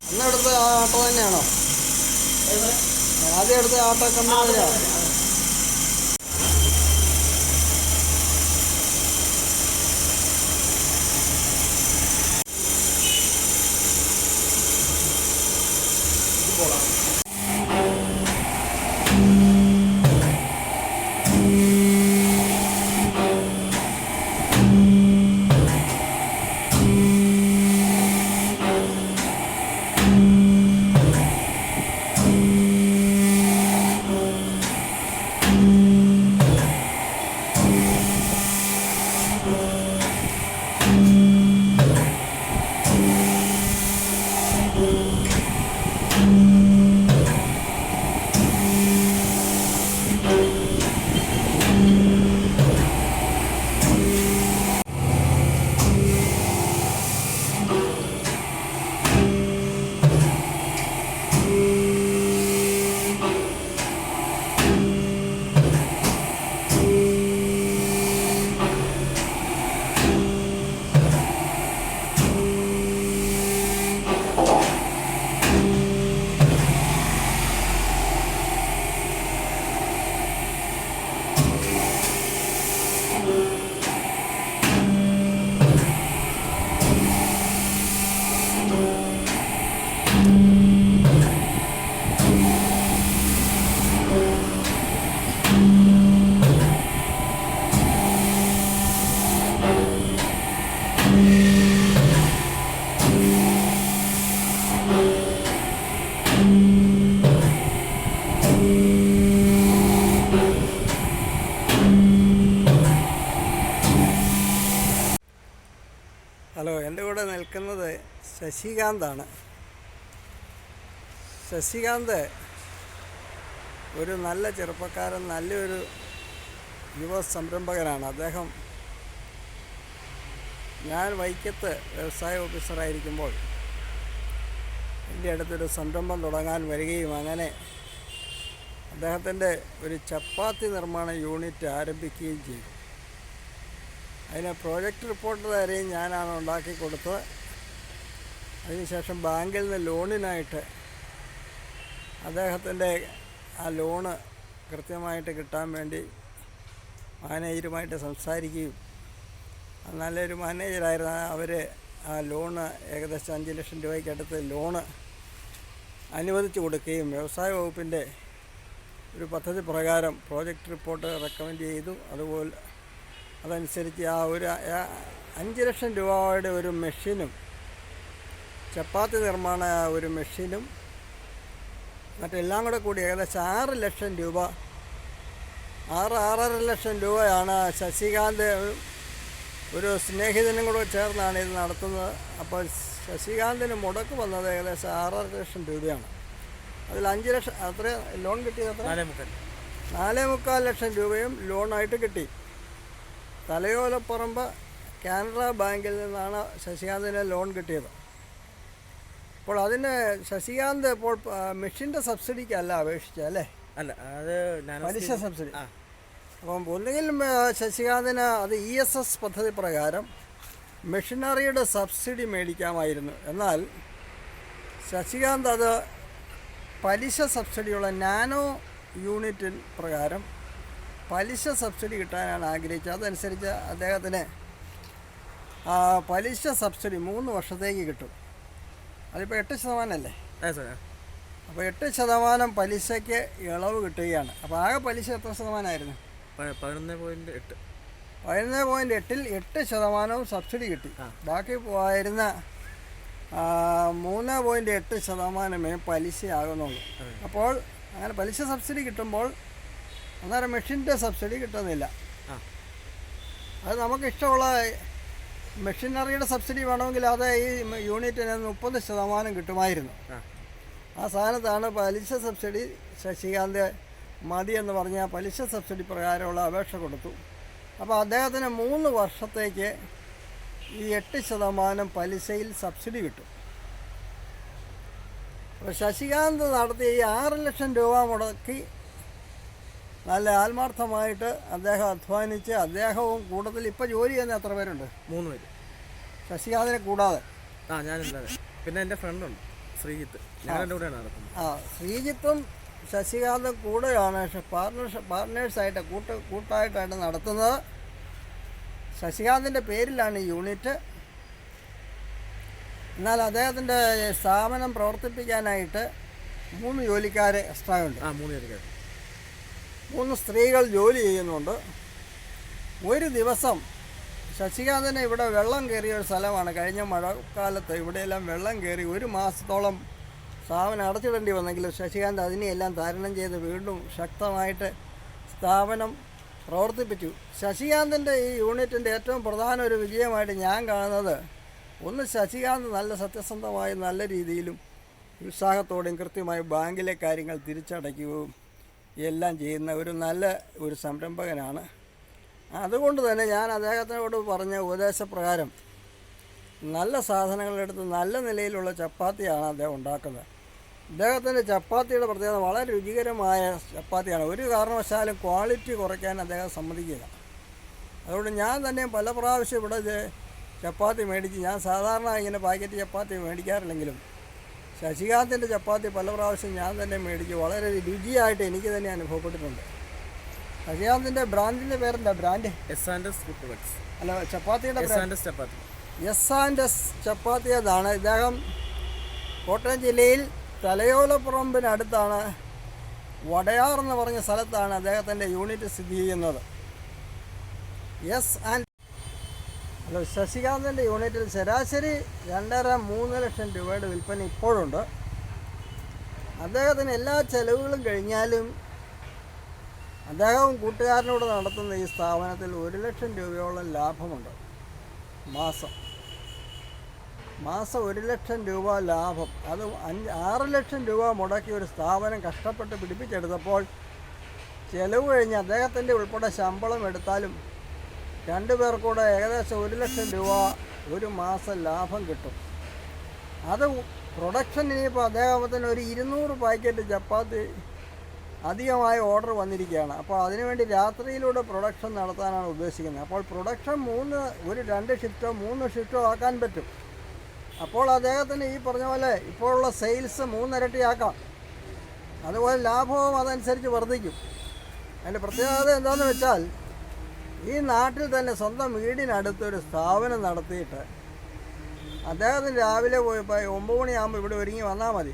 അന്നെടുത്ത ആട്ടോ തന്നെയാണോ? ആദ്യം എടുത്ത ആട്ടോ കമ്പനിയാണോ? ഹലോ, എൻ്റെ കൂടെ നിൽക്കുന്നത് ശശികാന്താണ്. ശശികാന്ത് ഒരു നല്ല ചെറുപ്പക്കാരൻ, നല്ലൊരു യുവ സംരംഭകനാണ്. അദ്ദേഹം ഞാൻ വൈക്കത്ത് വ്യവസായ ഓഫീസറായിരിക്കുമ്പോൾ എൻ്റെ അടുത്തൊരു സംരംഭം തുടങ്ങാൻ വരികയും അങ്ങനെ അദ്ദേഹത്തിൻ്റെ ഒരു ചപ്പാത്തി നിർമ്മാണ യൂണിറ്റ് ആരംഭിക്കുകയും ചെയ്തു. അതിന് പ്രോജക്റ്റ് റിപ്പോർട്ട് വരെയും ഞാനാണ് ഉണ്ടാക്കി കൊടുത്തത്. അതിനുശേഷം ബാങ്കിൽ നിന്ന് ലോണിനായിട്ട് അദ്ദേഹത്തിൻ്റെ ആ ലോണ് കൃത്യമായിട്ട് കിട്ടാൻ വേണ്ടി മാനേജരുമായിട്ട് സംസാരിക്കുകയും, നല്ലൊരു മാനേജറായിരുന്നു. അവർ ആ ലോണ് ഏകദേശം 5 ലക്ഷം രൂപയ്ക്കടുത്ത് ലോണ് അനുവദിച്ചു കൊടുക്കുകയും വ്യവസായ വകുപ്പിൻ്റെ ഒരു പദ്ധതി പ്രകാരം പ്രോജക്റ്റ് റിപ്പോർട്ട് റെക്കമെൻഡ് ചെയ്തു. അതുപോലെ അതനുസരിച്ച് ആ ഒരു 5 ലക്ഷം രൂപയുടെ ഒരു മെഷീനും, ചപ്പാത്തി നിർമ്മാണ ഒരു മെഷീനും മറ്റെല്ലാം കൂടെ കൂടി ഏകദേശം 6 ലക്ഷം രൂപ, 6.5 ലക്ഷം രൂപയാണ് ശശികാന്ത് ഒരു സ്നേഹിതനും കൂടെ ചേർന്നാണ് ഇത് നടത്തുന്നത്. അപ്പോൾ ശശികാന്തിന് മുടക്ക് വന്നത് ഏകദേശം 6.5 ലക്ഷം രൂപയാണ്. അതിൽ 5 ലക്ഷം അത്ര ലോൺ കിട്ടിയത് 4.25 ലക്ഷം രൂപയും ലോണായിട്ട് കിട്ടി. തലയോലപ്പറമ്പ് കാനറ ബാങ്കിൽ നിന്നാണ് ശശികാന്തിന് ലോൺ കിട്ടിയത്. അപ്പോൾ അതിന് ശശികാന്ത് ഇപ്പോൾ മെഷീൻ്റെ സബ്സിഡിക്കല്ല അപേക്ഷിച്ചല്ലേ? അല്ല, അത് പലിശ സബ്സിഡി. അപ്പം ഒന്നുകിൽ ശശികാന്തിന് അത് ESS പദ്ധതി പ്രകാരം മെഷീനറിയുടെ സബ്സിഡി മേടിക്കാമായിരുന്നു. എന്നാൽ ശശികാന്ത് അത് പലിശ സബ്സിഡിയുള്ള നാനോ യൂണിറ്റ് പ്രകാരം പലിശ സബ്സിഡി കിട്ടാനാണ് ആഗ്രഹിച്ചത്. അതനുസരിച്ച് അദ്ദേഹത്തിന് പലിശ സബ്സിഡി 3 വർഷത്തേക്ക് കിട്ടും. അതിപ്പോൾ 8% അല്ലേ? അപ്പോൾ 8% പലിശയ്ക്ക് ഇളവ് കിട്ടുകയാണ്. അപ്പോൾ ആകെ പലിശ എത്ര ശതമാനമായിരുന്നു? 11.8. 11.8-ൽ 8% സബ്സിഡി കിട്ടി. ബാക്കി വരുന്ന 3.8% പലിശയാകുന്നുള്ളൂ. അപ്പോൾ അങ്ങനെ പലിശ സബ്സിഡി കിട്ടുമ്പോൾ അന്നേരം മെഷീൻ്റെ സബ്സിഡി കിട്ടുന്നില്ല. അത് നമുക്കിഷ്ടമുള്ള മെഷീനറിയുടെ സബ്സിഡി വേണമെങ്കിൽ അത് ഈ യൂണിറ്റിന് 30% കിട്ടുമായിരുന്നു. ആ സ്ഥാനത്താണ് പലിശ സബ്സിഡി. ശശികാന്ത് മതി എന്ന് പറഞ്ഞാൽ പലിശ സബ്സിഡി പ്രകാരമുള്ള അപേക്ഷ കൊടുത്തു. അപ്പോൾ അദ്ദേഹത്തിന് 3 വർഷത്തേക്ക് ഈ 8% പലിശയിൽ സബ്സിഡി കിട്ടും. അപ്പോൾ ശശികാന്ത് നടത്തിയ ഈ 6 ലക്ഷം രൂപ മുടക്കി നല്ല ആത്മാർത്ഥമായിട്ട് അദ്ദേഹം അധ്വാനിച്ച് അദ്ദേഹവും കൂട്ടത്തിൽ ഇപ്പോൾ ജോലി ചെയ്യുന്ന എത്ര പേരുണ്ട്? 3 പേര്. ശശികാന്തിനെ കൂടാതെ. ഞാനില്ലാതെ പിന്നെ എൻ്റെ ഫ്രണ്ടുണ്ട് ശ്രീജിത്ത്, ഞങ്ങളുടെ കൂടെയാണ് നടക്കുന്നത്. ശ്രീജിത്തും ശശികാന്തും കൂടെയാണ് പാർട്ട്നേഴ്സായിട്ട് കൂട്ടായിട്ടാണ് നടത്തുന്നത്. ശശികാന്തിൻ്റെ പേരിലാണ് ഈ യൂണിറ്റ്. എന്നാൽ അദ്ദേഹത്തിൻ്റെ സ്ഥാപനം പ്രവർത്തിപ്പിക്കാനായിട്ട് 3 ജോലിക്കാർ എക്സ്ട്രാ ഉണ്ട്. 3 ജോലിക്കാർ, 3 സ്ത്രീകൾ ജോലി ചെയ്യുന്നുണ്ട്. ഒരു ദിവസം ശശികാന്തിന് ഇവിടെ വെള്ളം കയറിയ ഒരു സ്ഥലമാണ്. കഴിഞ്ഞ മഴക്കാലത്ത് ഇവിടെയെല്ലാം വെള്ളം കയറി 1 മാസത്തോളം സ്ഥാപനം അടച്ചിടേണ്ടി വന്നെങ്കിലും ശശികാന്ത് അതിനെയെല്ലാം തരണം ചെയ്ത് വീണ്ടും ശക്തമായിട്ട് സ്ഥാപനം പ്രവർത്തിപ്പിച്ചു. ശശികാന്തിൻ്റെ ഈ യൂണിറ്റിൻ്റെ ഏറ്റവും പ്രധാന ഒരു വിജയമായിട്ട് ഞാൻ കാണുന്നത്, ഒന്ന്, ശശികാന്ത് നല്ല സത്യസന്ധമായി നല്ല രീതിയിലും ഉത്സാഹത്തോടെയും കൃത്യമായി ബാങ്കിലെ കാര്യങ്ങൾ തിരിച്ചടയ്ക്കുകയും എല്ലാം ചെയ്യുന്ന ഒരു സംരംഭകനാണ്. അതുകൊണ്ട് തന്നെ ഞാൻ അദ്ദേഹത്തിനോട് പറഞ്ഞ ഉപദേശപ്രകാരം നല്ല സാധനങ്ങളെടുത്ത് നല്ല നിലയിലുള്ള ചപ്പാത്തിയാണ് അദ്ദേഹം ഉണ്ടാക്കുന്നത്. അദ്ദേഹത്തിൻ്റെ ചപ്പാത്തിയുടെ പ്രത്യേകത വളരെ രുചികരമായ ചപ്പാത്തിയാണ്. ഒരു കാരണവശാലും ക്വാളിറ്റി കുറയ്ക്കാൻ അദ്ദേഹം സമ്മതിക്കില്ല. അതുകൊണ്ട് ഞാൻ തന്നെ പല പ്രാവശ്യം ഇവിടെ ചപ്പാത്തി മേടിച്ച്, ഞാൻ സാധാരണ ഇങ്ങനെ പാക്കറ്റ് ചപ്പാത്തി മേടിക്കാറില്ലെങ്കിലും ശശികാന്തിൻ്റെ ചപ്പാത്തി പല പ്രാവശ്യം ഞാൻ തന്നെ മേടിച്ച് വളരെ രുചിയായിട്ട് എനിക്ക് തന്നെ അനുഭവപ്പെട്ടിട്ടുണ്ട്. ശശികാന്തിൻ്റെ ബ്രാൻഡിൻ്റെ പേരെന്താ? ബ്രാൻഡ് അല്ല, ചപ്പാത്തിയുടെ എസ് ചപ്പാത്തി അതാണ്. ഇദ്ദേഹം കോട്ടയം ജില്ലയിൽ തലയോലപ്പറമ്പിനടുത്താണ്, വടയാർ എന്ന് പറഞ്ഞ സ്ഥലത്താണ് അദ്ദേഹത്തിൻ്റെ യൂണിറ്റ് സ്ഥിതി ചെയ്യുന്നത്. ശശികാന്തിൻ്റെ യൂണിറ്റിൽ ശരാശരി 2.5-3 ലക്ഷം രൂപയുടെ വിൽപ്പന ഇപ്പോഴുണ്ട്. അദ്ദേഹത്തിന് എല്ലാ ചെലവുകളും കഴിഞ്ഞാലും അദ്ദേഹവും കൂട്ടുകാരനോട് നടത്തുന്ന ഈ സ്ഥാപനത്തിൽ 1 ലക്ഷം രൂപയോളം ലാഭമുണ്ട്. മാസം 1 ലക്ഷം രൂപ ലാഭം. അത് 6 ലക്ഷം രൂപ മുടക്കി ഒരു സ്ഥാപനം കഷ്ടപ്പെട്ട് പിടിപ്പിച്ചെടുത്തപ്പോൾ ചെലവ് കഴിഞ്ഞ് അദ്ദേഹത്തിൻ്റെ ഉൾപ്പെടെ ശമ്പളം എടുത്താലും 2 പേർക്കൂടെ ഏകദേശം 1 ലക്ഷം രൂപ ഒരു മാസം ലാഭം കിട്ടും. അത് പ്രൊഡക്ഷൻ ഇനിയിപ്പോൾ അദ്ദേഹത്തിന് ഒരു 200 പാക്കറ്റ് ചപ്പാത്തി അധികമായ ഓർഡർ വന്നിരിക്കുകയാണ്. അപ്പോൾ അതിനുവേണ്ടി രാത്രിയിലൂടെ പ്രൊഡക്ഷൻ നടത്താനാണ് ഉദ്ദേശിക്കുന്നത്. അപ്പോൾ പ്രൊഡക്ഷൻ 2 ഷിഫ്റ്റോ 3 ഷിഫ്റ്റോ ആക്കാൻ പറ്റും. അപ്പോൾ അദ്ദേഹത്തിന് ഈ പറഞ്ഞ പോലെ ഇപ്പോഴുള്ള സെയിൽസ് 3 ഇരട്ടിയാക്കാം. അതുപോലെ ലാഭവും അതനുസരിച്ച് വർദ്ധിക്കും. അതിൻ്റെ പ്രത്യേകത എന്താണെന്ന് വെച്ചാൽ, ഈ നാട്ടിൽ തന്നെ സ്വന്തം വീടിനടുത്തൊരു സ്ഥാപനം നടത്തിയിട്ട് അദ്ദേഹത്തിന് രാവിലെ പോയി 9 മണിയാകുമ്പോൾ ഇവിടെ ഒരുങ്ങി വന്നാൽ മതി,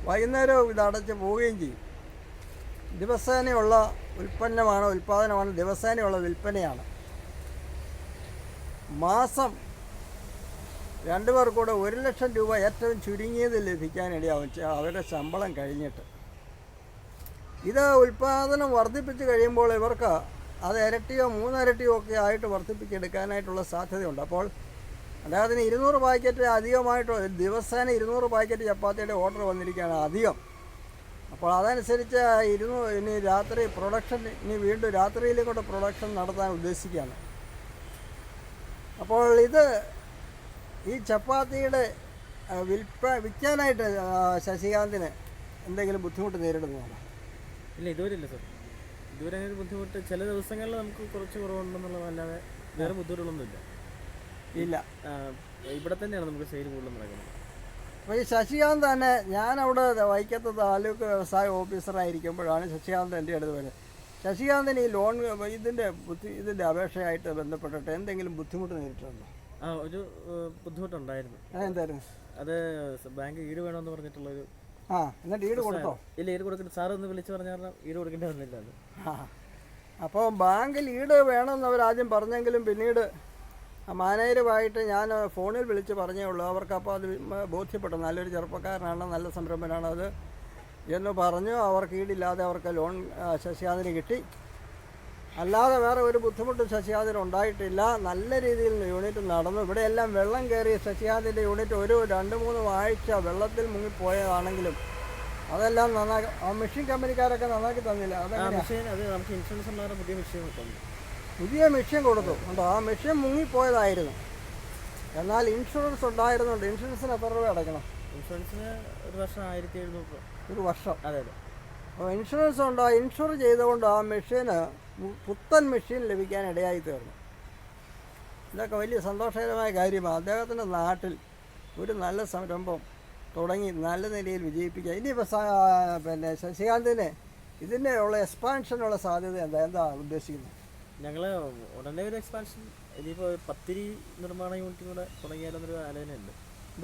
വൈകുന്നേരം ഇത് അടച്ച് പോവുകയും ചെയ്യും. ദിവസേനയുള്ള ഉൽപ്പാദനമാണ്, ദിവസേനയുള്ള വിൽപ്പനയാണ്. മാസം 2 പേർക്കൂടെ 1 ലക്ഷം രൂപ ഏറ്റവും ചുരുങ്ങിയത് ലഭിക്കാനിടയാവും അവരുടെ ശമ്പളം കഴിഞ്ഞിട്ട്. ഇത് ഉൽപ്പാദനം വർദ്ധിപ്പിച്ച് കഴിയുമ്പോൾ ഇവർക്ക് അത് ഇരട്ടിയോ 3 ഇരട്ടിയോ ഒക്കെ ആയിട്ട് വർദ്ധിപ്പിച്ചെടുക്കാനായിട്ടുള്ള സാധ്യതയുണ്ട്. അപ്പോൾ അദ്ദേഹത്തിന് 200 പാക്കറ്റ് അധികമായിട്ട് ദിവസേന 200 പാക്കറ്റ് ചപ്പാത്തിയുടെ ഓർഡർ വന്നിരിക്കുകയാണ് അധികം. അപ്പോൾ അതനുസരിച്ച് ഇനി രാത്രി പ്രൊഡക്ഷൻ, വീണ്ടും രാത്രിയിലേക്കൂടെ പ്രൊഡക്ഷൻ നടത്താൻ ഉദ്ദേശിക്കുകയാണ്. അപ്പോൾ ഈ ചപ്പാത്തിയുടെ വിൽക്കാനായിട്ട് ശശികാന്തിന് എന്തെങ്കിലും ബുദ്ധിമുട്ട് നേരിടുന്നതാണ്? ഇല്ല, ഇതുവരെ ഇല്ല സാർ. ഇതുവരെ അങ്ങനെ ബുദ്ധിമുട്ട് ചില ദിവസങ്ങളിൽ നമുക്ക് കുറച്ച് കുറവുണ്ടെന്നുള്ളതല്ലാതെ വേറെ ബുദ്ധിമുട്ടുകളൊന്നുമില്ല. ഇല്ല, ഇവിടെ തന്നെയാണ് നമുക്ക് സെയിൽ കൂടുതലും നടക്കുന്നത്. അപ്പോൾ ഈ ശശികാന്ത് തന്നെ, ഞാനവിടെ വൈക്കത്ത് താലൂക്ക് വ്യവസായ ഓഫീസറായിരിക്കുമ്പോഴാണ് ശശികാന്ത് എൻ്റെ അടുത്ത് വരുന്നത്. ശശികാന്തിന് ഈ ലോൺ ഇതിൻ്റെ അപേക്ഷയായിട്ട് ബന്ധപ്പെട്ടിട്ട് എന്തെങ്കിലും ബുദ്ധിമുട്ട് നേരിട്ടുണ്ടോ? ഒരു ബുദ്ധിമുട്ടുണ്ടായിരുന്നു. എന്തായിരുന്നു അത്? ബാങ്ക് ഈട് വേണമെന്ന് പറഞ്ഞിട്ടുള്ളൊരു. എന്നിട്ട് ഈട് കൊടുത്തോ? ഇല്ല, ഈട് കൊടുക്കില്ല. സാറൊന്ന് വിളിച്ച് പറഞ്ഞാൽ ഈട് കൊടുക്കേണ്ടി വന്നില്ല. അത് അപ്പോൾ ബാങ്കിൽ ഈട് വേണമെന്ന് അവരാദ്യം പറഞ്ഞെങ്കിലും പിന്നീട് മാനേജരുമായിട്ട് ഞാൻ ഫോണിൽ വിളിച്ച് പറഞ്ഞേ ഉള്ളൂ. അവർക്കപ്പോൾ അത് ബോധ്യപ്പെട്ടു, നല്ലൊരു ചെറുപ്പക്കാരനാണ്, നല്ല സംരംഭനാണ് അത് എന്ന് പറഞ്ഞു. അവർക്ക് ഈടില്ലാതെ അവർക്ക് ലോൺ ശശികാന്തിന് കിട്ടി. അല്ലാതെ വേറെ ഒരു ബുദ്ധിമുട്ടും ശശികാന്തിന് ഉണ്ടായിട്ടില്ല. നല്ല രീതിയിൽ യൂണിറ്റ് നടന്നു. ഇവിടെയെല്ലാം വെള്ളം കയറി ശശികാന്തിൻ്റെ യൂണിറ്റ് ഒരു 2-3 ആഴ്ച വെള്ളത്തിൽ മുങ്ങിപ്പോയതാണെങ്കിലും അതെല്ലാം നന്നാക്കി മെഷീൻ കമ്പനിക്കാരൊക്കെ നന്നാക്കി തന്നില്ല. നമുക്ക് ഇൻഷുറൻസ് ഉണ്ടാകുന്ന പുതിയ മെഷീൻ കൊടുത്തു ഉണ്ടോ? ആ മെഷീൻ മുങ്ങിപ്പോയതായിരുന്നു. എന്നാൽ ഇൻഷുറൻസ് ഉണ്ടായിരുന്നുണ്ട്. ഇൻഷുറൻസിന് എത്ര രൂപ അടയ്ക്കണം? ഇൻഷുറൻസിന് ഒരു വർഷം 1700 രൂപ. ഒരു വർഷം. അതെ അതെ. അപ്പോൾ ഇൻഷുറൻസ് ഉണ്ടോ, ഇൻഷുർ ചെയ്തുകൊണ്ട് ആ മെഷീന് പുത്തൻ മെഷീൻ ലഭിക്കാൻ ഇടയായി തീർന്നു. ഇതൊക്കെ വലിയ സന്തോഷകരമായ കാര്യമാണ്. അദ്ദേഹത്തിൻ്റെ നാട്ടിൽ ഒരു നല്ല സംരംഭം തുടങ്ങി നല്ല നിലയിൽ വിജയിപ്പിക്കുക. ഇനിയിപ്പോൾ പിന്നെ ശശികാന്തിന് ഇതിൻ്റെ ഉള്ള എക്സ്പാൻഷനുള്ള സാധ്യത എന്താ ഉദ്ദേശിക്കുന്നത്? ഞങ്ങൾ ഉടനെ ഒരു എക്സ്പാൻഷൻ, ഇനിയിപ്പോൾ പത്തിരി നിർമ്മാണ യൂണിറ്റും കൂടെ തുടങ്ങിയാലെന്നൊരു ആലോചനയുണ്ട്.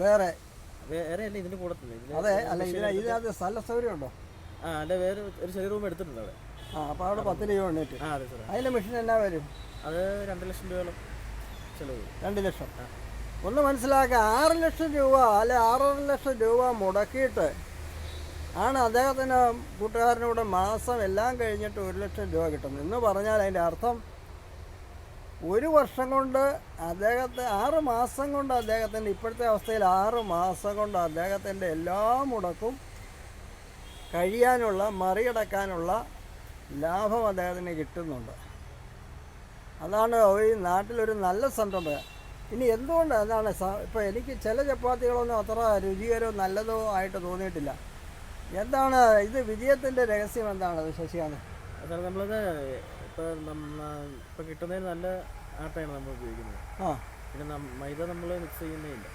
വേറെ അല്ല ഇതിൻ്റെ കൂടെ തന്നെ. അതെ, അല്ല ഇതിനകത്ത് സ്ഥല സൗകര്യം ഉണ്ടോ? അല്ല, വേറെ ഒരു ചെറിയ റൂം എടുത്തിട്ടുണ്ട് അവിടെ. അപ്പോൾ അവിടെ 10 യൂണിറ്റ്. അതെ സാർ. അതിൻ്റെ മെഷീൻ എന്നാ വരും? അത് 2 ലക്ഷം രൂപയോളം ചിലവ്. 2 ലക്ഷം. ഒന്ന് മനസ്സിലാക്കുക, 6 ലക്ഷം രൂപ അല്ലെ 6.5 ലക്ഷം രൂപ മുടക്കിയിട്ട് ആണ് അദ്ദേഹത്തിന് കൂട്ടുകാരനൂടെ മാസം എല്ലാം കഴിഞ്ഞിട്ട് 1 ലക്ഷം രൂപ കിട്ടുന്നത് എന്ന് പറഞ്ഞാൽ അതിൻ്റെ അർത്ഥം 1 വർഷം കൊണ്ട് അദ്ദേഹത്തെ 6 മാസം കൊണ്ട് അദ്ദേഹത്തിൻ്റെ ഇപ്പോഴത്തെ അവസ്ഥയിൽ 6 മാസം കൊണ്ട് അദ്ദേഹത്തിൻ്റെ എല്ലാ മുടക്കും കഴിയാനുള്ള മറികടക്കാനുള്ള ലാഭം അദ്ദേഹത്തിന് കിട്ടുന്നുണ്ട്. അതാണ് ഈ നാട്ടിലൊരു നല്ല സംരംഭം. ഇനി എന്തുകൊണ്ട് എന്താണ് ഇപ്പോൾ എനിക്ക് ചില ചപ്പാത്തികളൊന്നും അത്ര രുചികരോ നല്ലതോ ആയിട്ട് തോന്നിയിട്ടില്ല. എന്താണ് ഇത് വിജയത്തിൻ്റെ രഹസ്യം എന്താണ് ശശികാന്ത്? സാർ, നമ്മളത് ഇപ്പോൾ കിട്ടുന്നതിന് നല്ല ആട്ടയാണ് നമ്മൾ ഉപയോഗിക്കുന്നത്. പിന്നെ മൈദ നമ്മൾ മിക്സ് ചെയ്യുന്നില്ല.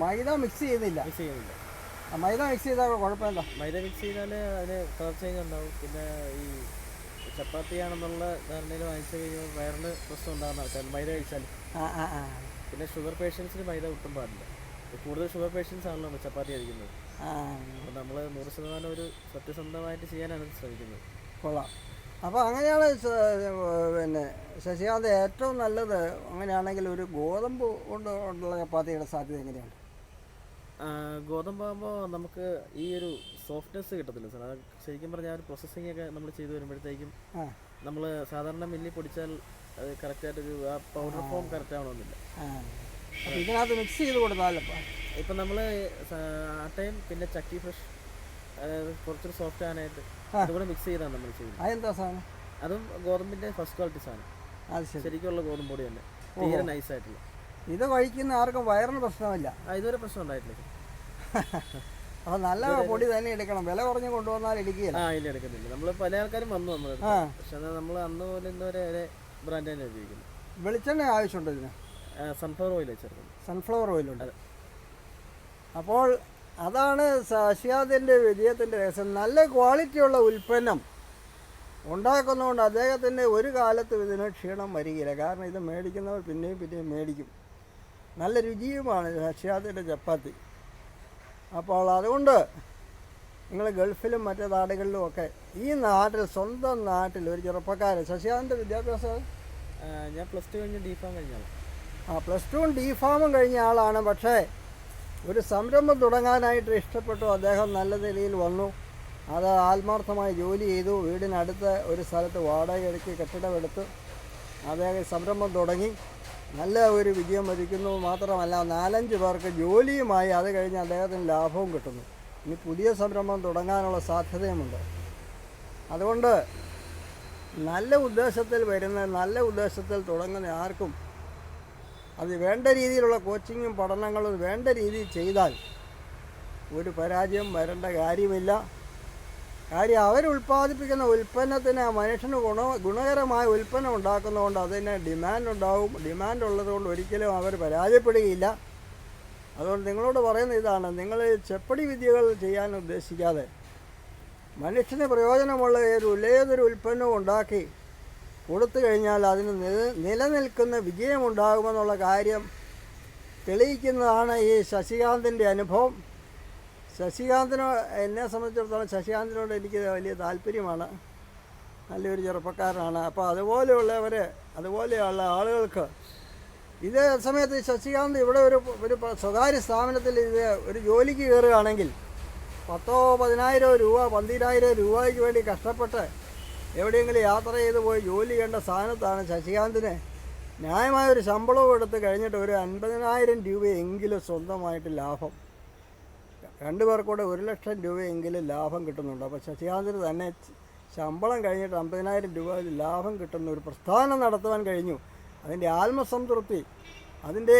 മൈദ മിക്സ് ചെയ്യുന്നില്ല. മൈദ മിക്സ് ചെയ്താൽ കുഴപ്പമില്ല. മൈദ മിക്സ് ചെയ്താൽ അതിന് കളർ ചേഞ്ച് ഉണ്ടാവും. പിന്നെ ഈ ചപ്പാത്തിയാണെന്നുള്ള ധാരണയിൽ വാങ്ങിച്ചു കഴിഞ്ഞാൽ വയറിന് പ്രശ്നം ഉണ്ടാകുന്ന ആൾക്കാർ മൈദ കഴിച്ചാൽ. പിന്നെ ഷുഗർ പേഷ്യൻസിന് മൈദ ഒട്ടും പാടില്ല. കൂടുതൽ ഷുഗർ പേഷ്യൻസ് ആണല്ലോ ചപ്പാത്തി കഴിക്കുന്നത്. അപ്പോൾ നമ്മൾ 100% ഒരു സത്യസന്ധമായിട്ട് ചെയ്യാനാണ് ശ്രമിക്കുന്നത്. കൊള്ളാം. അപ്പോൾ അങ്ങനെയാണ് പിന്നെ ശശികാന്ത് ഏറ്റവും നല്ലത്. അങ്ങനെയാണെങ്കിൽ ഒരു ഗോതമ്പ് കൊണ്ട് ഉള്ള ചപ്പാത്തിയുടെ സാധ്യത എങ്ങനെയാണ്? ഗോതമ്പാകുമ്പോൾ നമുക്ക് ഈ ഒരു സോഫ്റ്റ്നെസ് കിട്ടത്തില്ല സാർ. അത് ശരിക്കും പറഞ്ഞാൽ ഒരു പ്രോസസ്സിങ് ഒക്കെ നമ്മൾ ചെയ്ത് വരുമ്പോഴത്തേക്കും നമ്മൾ സാധാരണ മില്ലിൽ പൊടിച്ചാൽ അത് കറക്റ്റായിട്ടൊരു ആ പൗഡർ ഫോം കറക്റ്റ് ആവണമെന്നില്ല. ഇതിനകത്ത് മിക്സ് ചെയ്ത് കൊടുത്താലപ്പോൾ ഇപ്പം നമ്മൾ ആട്ടയും പിന്നെ ചക്കി ഫ്രഷ് കുറച്ചൊരു സോഫ്റ്റ് ആനായിട്ട് അതുകൂടെ മിക്സ് ചെയ്താണ് നമ്മൾ ചെയ്യുന്നത്. അതെന്താ സാധനം? അതും ഗോതമ്പിൻ്റെ ഫസ്റ്റ് ക്വാളിറ്റി സാധനം. ശരിക്കുള്ള ഗോതമ്പ് പൊടി തന്നെ, തീരെ നൈസായിട്ടുള്ള. ഇത് കഴിക്കുന്ന ആർക്കും വയറിന് പ്രശ്നമില്ല. ഇതുവരെ പ്രശ്നം ഉണ്ടായിട്ടില്ല. അപ്പോൾ നല്ല പൊടി തന്നെ എടുക്കണം. വില കുറഞ്ഞ് കൊണ്ടുവന്നാൽ എടുക്കുകയില്ല. ഇല്ല, എടുക്കുന്നില്ല. നമ്മൾ പല ആൾക്കാരും വന്നു നമ്മുടെ, പക്ഷെ നമ്മൾ അന്ന് പോലെ ഇന്നുവരെ ഒരേ ബ്രാൻഡ് തന്നെ ഉപയോഗിക്കുന്നത്. വെളിച്ചെണ്ണ ആവശ്യമുണ്ട് ഇതിന്? സൺഫ്ലവർ ഓയിൽ ചേർക്കുന്നത്. സൺഫ്ലവർ ഓയിലുണ്ട്. അപ്പോൾ അതാണ് ശശികാന്തിൻ്റെ വിജയത്തിൻ്റെ രഹസ്യം. നല്ല ക്വാളിറ്റിയുള്ള ഉൽപ്പന്നം ഉണ്ടാക്കുന്നതുകൊണ്ട് അദ്ദേഹത്തിൻ്റെ ഒരു കാലത്തും ഇതിന് ക്ഷീണം വരികയില്ല. കാരണം ഇത് മേടിക്കുന്നവർ പിന്നെയും പിന്നെയും മേടിക്കും. നല്ല രുചിയുമാണ് ശശികാന്തിൻ്റെ ചപ്പാത്തി. അപ്പോൾ അതുകൊണ്ട് നിങ്ങൾ ഗൾഫിലും മറ്റു നാടുകളിലും ഒക്കെ ഈ നാട്ടിൽ, സ്വന്തം നാട്ടിൽ ഒരു ചെറുപ്പക്കാരൻ, ശശികാന്തിൻ്റെ വിദ്യാഭ്യാസം ഞാൻ +2 കഴിഞ്ഞ് D.Pharm കഴിഞ്ഞാണ്. +2 D.Pharm കഴിഞ്ഞ ആളാണ്. പക്ഷേ ഒരു സംരംഭം തുടങ്ങാനായിട്ട് ഇഷ്ടപ്പെട്ടു. അദ്ദേഹം നല്ല നിലയിൽ വന്നു. അത് ആത്മാർത്ഥമായി ജോലി ചെയ്തു. വീടിനടുത്ത് ഒരു സ്ഥലത്ത് വാടക എടുത്ത് കെട്ടിടമെടുത്ത് അദ്ദേഹം സംരംഭം തുടങ്ങി. നല്ല ഒരു വിജയം വരിക്കുന്നു. മാത്രമല്ല 4-5 പേർക്ക് ജോലിയുമായി. അത് കഴിഞ്ഞ് അദ്ദേഹത്തിന് ലാഭവും കിട്ടുന്നു. ഇനി പുതിയ സംരംഭം തുടങ്ങാനുള്ള സാധ്യതയുമുണ്ട്. അതുകൊണ്ട് നല്ല ഉദ്ദേശത്തിൽ വരുന്ന, നല്ല ഉദ്ദേശത്തിൽ തുടങ്ങുന്ന ആർക്കും അത് വേണ്ട രീതിയിലുള്ള കോച്ചിങ്ങും പഠനങ്ങളും വേണ്ട രീതിയിൽ ചെയ്താൽ ഒരു പരാജയം വരേണ്ട കാര്യമില്ല. കാര്യം അവരുൽപ്പാദിപ്പിക്കുന്ന ഉൽപ്പന്നത്തിന് മനുഷ്യന് ഗുണകരമായ ഉൽപ്പന്നം ഉണ്ടാക്കുന്നതുകൊണ്ട് അതിന് ഡിമാൻഡ് ഉണ്ടാവും. ഡിമാൻഡ് ഉള്ളതുകൊണ്ട് ഒരിക്കലും അവർ പരാജയപ്പെടുകയില്ല. അതുകൊണ്ട് നിങ്ങളോട് പറയുന്ന ഇതാണ്, നിങ്ങൾ ചെപ്പടി വിദ്യകൾ ചെയ്യാൻ ഉദ്ദേശിക്കാതെ മനുഷ്യന് പ്രയോജനമുള്ള ഏതൊരു ഉൽപ്പന്നവും ഉണ്ടാക്കി കൊടുത്തു കഴിഞ്ഞാൽ അതിന് നിലനിൽക്കുന്ന വിജയമുണ്ടാകുമെന്നുള്ള കാര്യം തെളിയിക്കുന്നതാണ് ഈ ശശികാന്തിൻ്റെ അനുഭവം. ശശികാന്തിന്, എന്നെ സംബന്ധിച്ചിടത്തോളം ശശികാന്തിനോട് എനിക്ക് വലിയ താല്പര്യമാണ്. നല്ലൊരു ചെറുപ്പക്കാരനാണ്. അപ്പോൾ അതുപോലെയുള്ള ആളുകൾക്ക് ഇതേ സമയത്ത് ശശികാന്ത് ഇവിടെ ഒരു സ്വകാര്യ സ്ഥാപനത്തിൽ ഒരു ജോലിക്ക് കയറുകയാണെങ്കിൽ 10,000-10,000 രൂപ 12,000 രൂപയ്ക്ക് വേണ്ടി കഷ്ടപ്പെട്ട് എവിടെയെങ്കിലും യാത്ര ചെയ്ത് പോയി ജോലി ചെയ്യേണ്ട സ്ഥാനത്താണ് ശശികാന്തിന് ന്യായമായൊരു ശമ്പളവും എടുത്ത് കഴിഞ്ഞിട്ട് ഒരു 50,000 രൂപയെങ്കിലും സ്വന്തമായിട്ട് ലാഭം, 2 പേർക്കൂടെ 1 ലക്ഷം രൂപയെങ്കിലും ലാഭം കിട്ടുന്നുണ്ട്. അപ്പോൾ ശശികാന്തിന് തന്നെ ശമ്പളം കഴിഞ്ഞിട്ട് 50,000 രൂപ ലാഭം കിട്ടുന്ന ഒരു പ്രസ്ഥാനം നടത്തുവാൻ കഴിഞ്ഞു. അതിൻ്റെ ആത്മസംതൃപ്തി, അതിൻ്റെ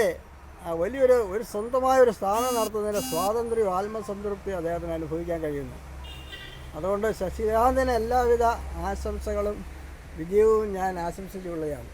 വലിയൊരു സ്വന്തമായൊരു സ്ഥാനം നടത്തുന്നതിൻ്റെ സ്വാതന്ത്ര്യവും ആത്മസംതൃപ്തിയും അദ്ദേഹത്തിന് അനുഭവിക്കാൻ കഴിയുന്നു. അതുകൊണ്ട് ശശികാന്തിന് എല്ലാവിധ ആശംസകളും വിജയവും ഞാൻ ആശംസിച്ചുകൊള്ളുകയാണ്.